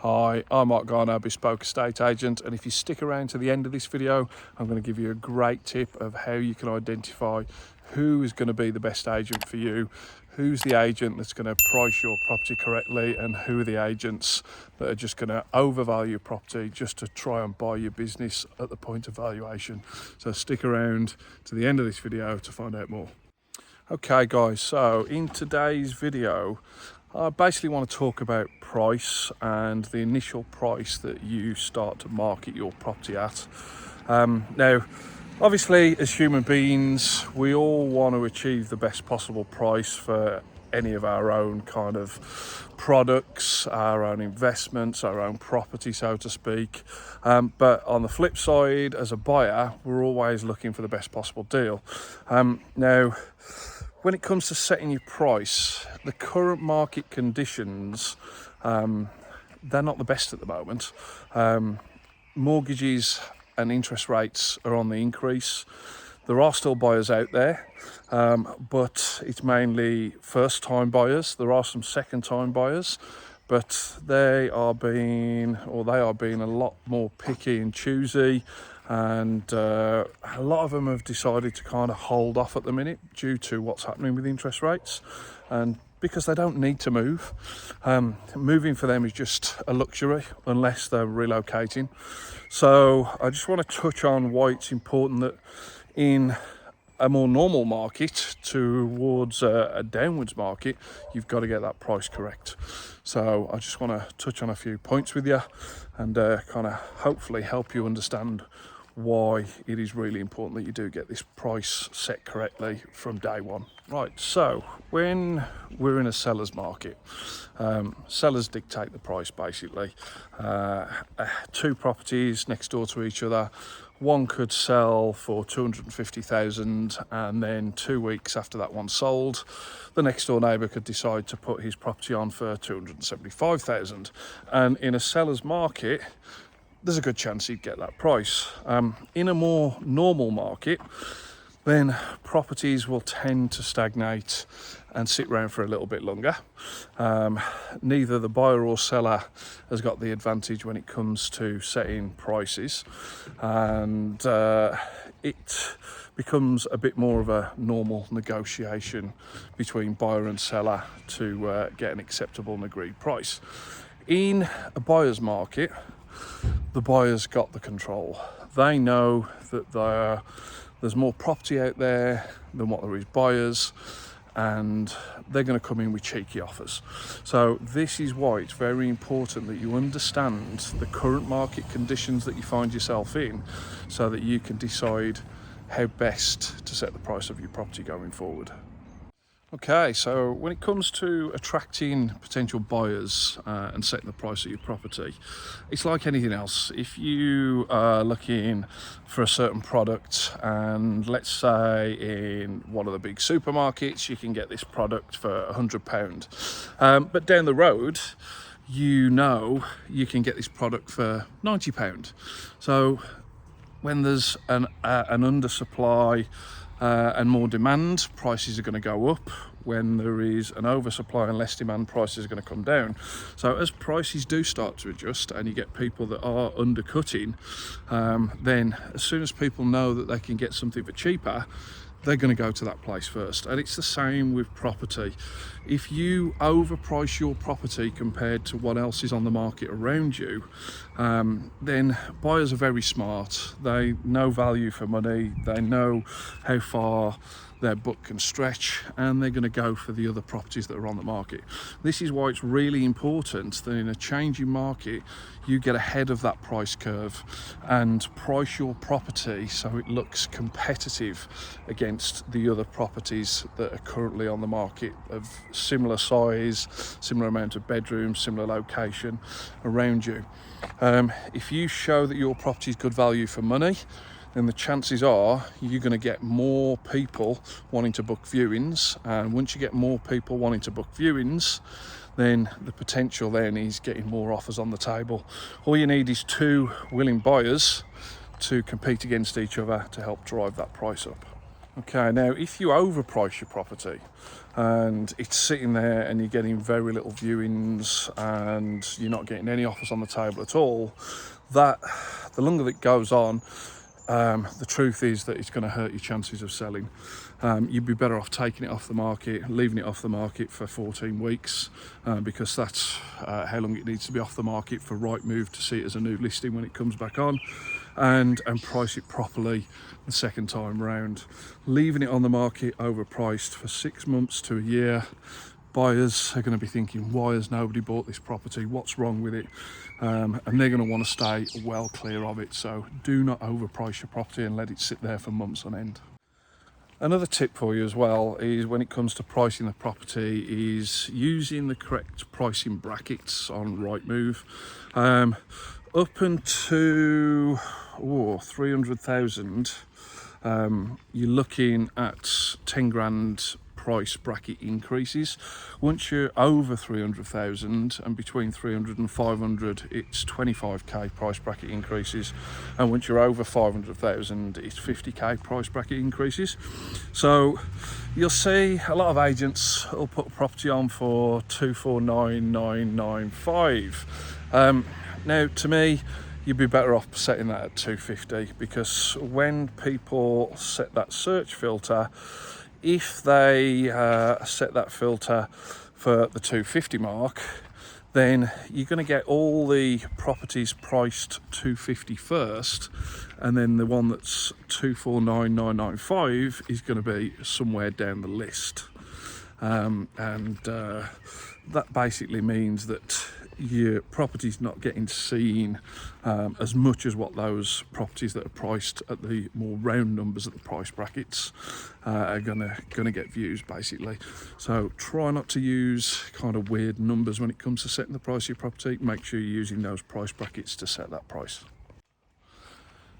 Hi, I'm Mark Garner, Bespoke Estate Agent, and if you stick around to the end of this video, I'm going to give you a great tip of how you can identify who is going to be the best agent for you, who's the agent that's going to price your property correctly, and who are the agents that are just going to overvalue your property just to try and buy your business at the point of valuation. So stick around to the end of this video to find out more. Okay guys, so in today's video, I basically want to talk about price and the initial price that you start to market your property at. Now, obviously as human beings, we all want to achieve the best possible price for any of our own kind of products, our own investments, our own property, so to speak. But on the flip side, as a buyer, we're always looking for the best possible deal. Now, when it comes to setting your price, the current market conditions, they're not the best at the moment. Mortgages and interest rates are on the increase. There are still buyers out there, but it's mainly first-time buyers. There are some second-time buyers, but they are being a lot more picky and choosy, and a lot of them have decided to kind of hold off at the minute due to what's happening with interest rates, and because they don't need to move. Moving for them is just a luxury unless they're relocating. So I just want to touch on why it's important that in a more normal market towards a downwards market, you've got to get that price correct. So I just want to touch on a few points with you and kind of hopefully help you understand why it is really important that you do get this price set correctly from day one. Right, so when we're in a seller's market, sellers dictate the price basically. Two properties next door to each other, one could sell for 250,000, and then 2 weeks after that one sold, the next door neighbour could decide to put his property on for 275,000. And in a seller's market, there's a good chance he'd get that price. In a more normal market, then properties will tend to stagnate and sit around for a little bit longer. Neither the buyer or seller has got the advantage when it comes to setting prices, and it becomes a bit more of a normal negotiation between buyer and seller to get an acceptable and agreed price. In a buyer's market, the buyer's got the control. They know that there's more property out there than what there is buyers, and they're going to come in with cheeky offers. So this is why it's very important that you understand the current market conditions that you find yourself in, so that you can decide how best to set the price of your property going forward. Okay, so when it comes to attracting potential buyers and setting the price of your property, it's like anything else. If you are looking for a certain product, and let's say in one of the big supermarkets, you can get this product for £100, but down the road, you know you can get this product for £90. So when there's an undersupply and more demand, prices are going to go up. When there is an oversupply and less demand, prices are going to come down. So as prices do start to adjust and you get people that are undercutting, then as soon as people know that they can get something for cheaper, they're going to go to that place first. And it's the same with property. If you overprice your property compared to what else is on the market around you, then buyers are very smart. They know value for money. They know how far their book can stretch, and they're going to go for the other properties that are on the market. This is why it's really important that in a changing market, you get ahead of that price curve and price your property so it looks competitive against the other properties that are currently on the market of similar size, similar amount of bedrooms, similar location around you. If you show that your property is good value for money, then the chances are you're going to get more people wanting to book viewings, and once you get more people wanting to book viewings, then the potential then is getting more offers on the table. All you need is two willing buyers to compete against each other to help drive that price up. Okay, now if you overprice your property and it's sitting there and you're getting very little viewings and you're not getting any offers on the table at all, that the longer that goes on, the truth is that it's going to hurt your chances of selling. You'd be better off taking it off the market, leaving it off the market for 14 weeks, because that's how long it needs to be off the market for Rightmove to see it as a new listing when it comes back on, and price it properly the second time round. Leaving it on the market overpriced for 6 months to a year, buyers are going to be thinking, why has nobody bought this property? What's wrong with it? And they're going to want to stay well clear of it. So do not overprice your property and let it sit there for months on end. Another tip for you as well is when it comes to pricing the property is using the correct pricing brackets on Rightmove. Up until 300,000, you're looking at 10 grand price bracket increases. Once you're over 300,000 and between 300 and 500, it's 25k price bracket increases, and once you're over 500,000, it's 50k price bracket increases. So you'll see a lot of agents will put a property on for 249,995. Now, to me, you'd be better off setting that at 250, because when people set that search filter, if they set that filter for the 250 mark, then you're going to get all the properties priced 250 first, and then the one that's 249,995 is going to be somewhere down the list. That basically means that your property's not getting seen as much as what those properties that are priced at the more round numbers at the price brackets are gonna get views, basically. So try not to use kind of weird numbers when it comes to setting the price of your property. Make sure you're using those price brackets to set that price.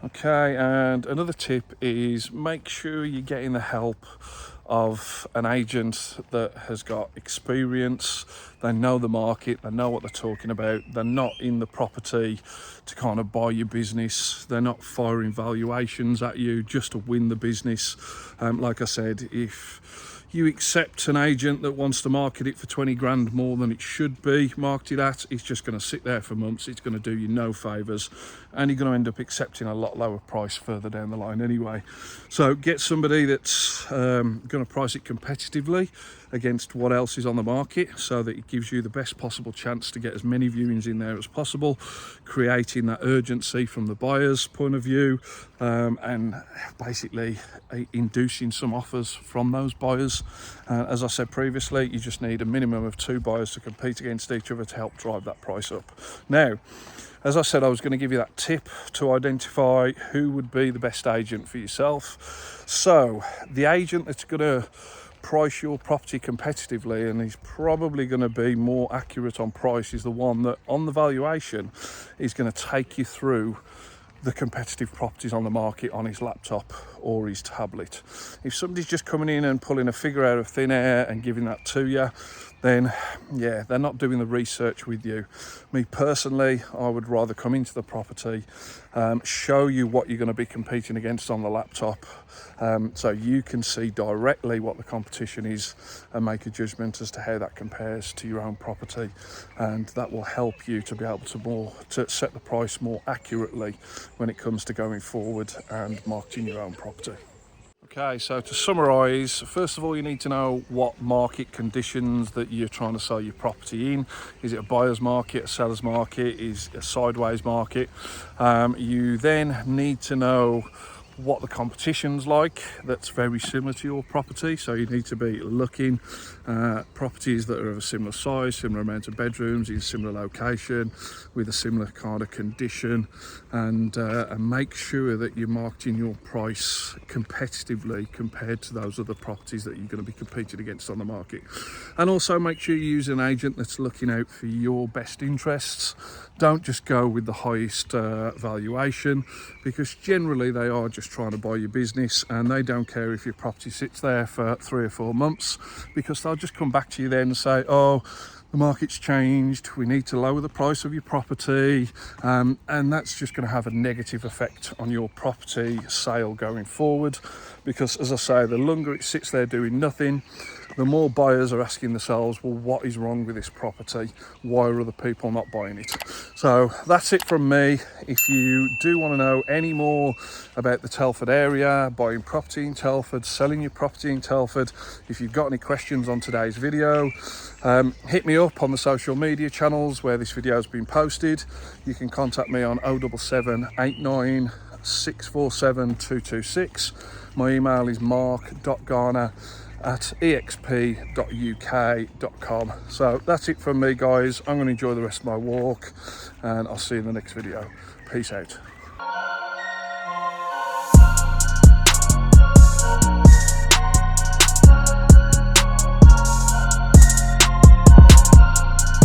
Okay, and another tip is make sure you're getting the help of an agent that has got experience. They know the market, they know what they're talking about. They're not in the property to kind of buy your business. They're not firing valuations at you just to win the business. Like I said, if you accept an agent that wants to market it for 20 grand more than it should be marketed at, it's just going to sit there for months. It's going to do you no favours, and you're going to end up accepting a lot lower price further down the line anyway. So get somebody that's going to price it competitively against what else is on the market, so that it gives you the best possible chance to get as many viewings in there as possible, creating that urgency from the buyer's point of view, and basically inducing some offers from those buyers. As I said previously, you just need a minimum of 2 buyers to compete against each other to help drive that price up. Now, as I said, I was going to give you that tip to identify who would be the best agent for yourself. So the agent that's going to price your property competitively, and he's probably going to be more accurate on price, is the one that on the valuation is going to take you through the competitive properties on the market on his laptop or his tablet. If somebody's just coming in and pulling a figure out of thin air and giving that to you, then yeah, they're not doing the research with you. Me personally, I would rather come into the property, show you what you're going to be competing against on the laptop, so you can see directly what the competition is and make a judgment as to how that compares to your own property, and that will help you to be able to set the price more accurately when it comes to going forward and marketing your own property. Okay, so to summarise, first of all, you need to know what market conditions that you're trying to sell your property in. Is it a buyer's market, a seller's market, is it a sideways market? You then need to know what the competition's like that's very similar to your property. So you need to be looking at properties that are of a similar size, similar amount of bedrooms, in similar location, with a similar kind of condition, and make sure that you're marketing your price competitively compared to those other properties that you're going to be competing against on the market. And also make sure you use an agent that's looking out for your best interests. Don't just go with the highest valuation, because generally they are just trying to buy your business, and they don't care if your property sits there for 3 or 4 months, because they'll just come back to you then and say, oh, the the market's changed, we need to lower the price of your property, and that's just going to have a negative effect on your property sale going forward, because as I say, the longer it sits there doing nothing, the more buyers are asking themselves, well, what is wrong with this property? Why are other people not buying it? So that's it from me. If you do want to know any more about the Telford area, buying property in Telford, selling your property in Telford, if you've got any questions on today's video, hit me up on the social media channels where this video has been posted. You can contact me on 077 89 647 226. My email is mark.garner@exp.uk.com. So that's it from me, guys. I'm going to enjoy the rest of my walk, and I'll see you in the next video. Peace out.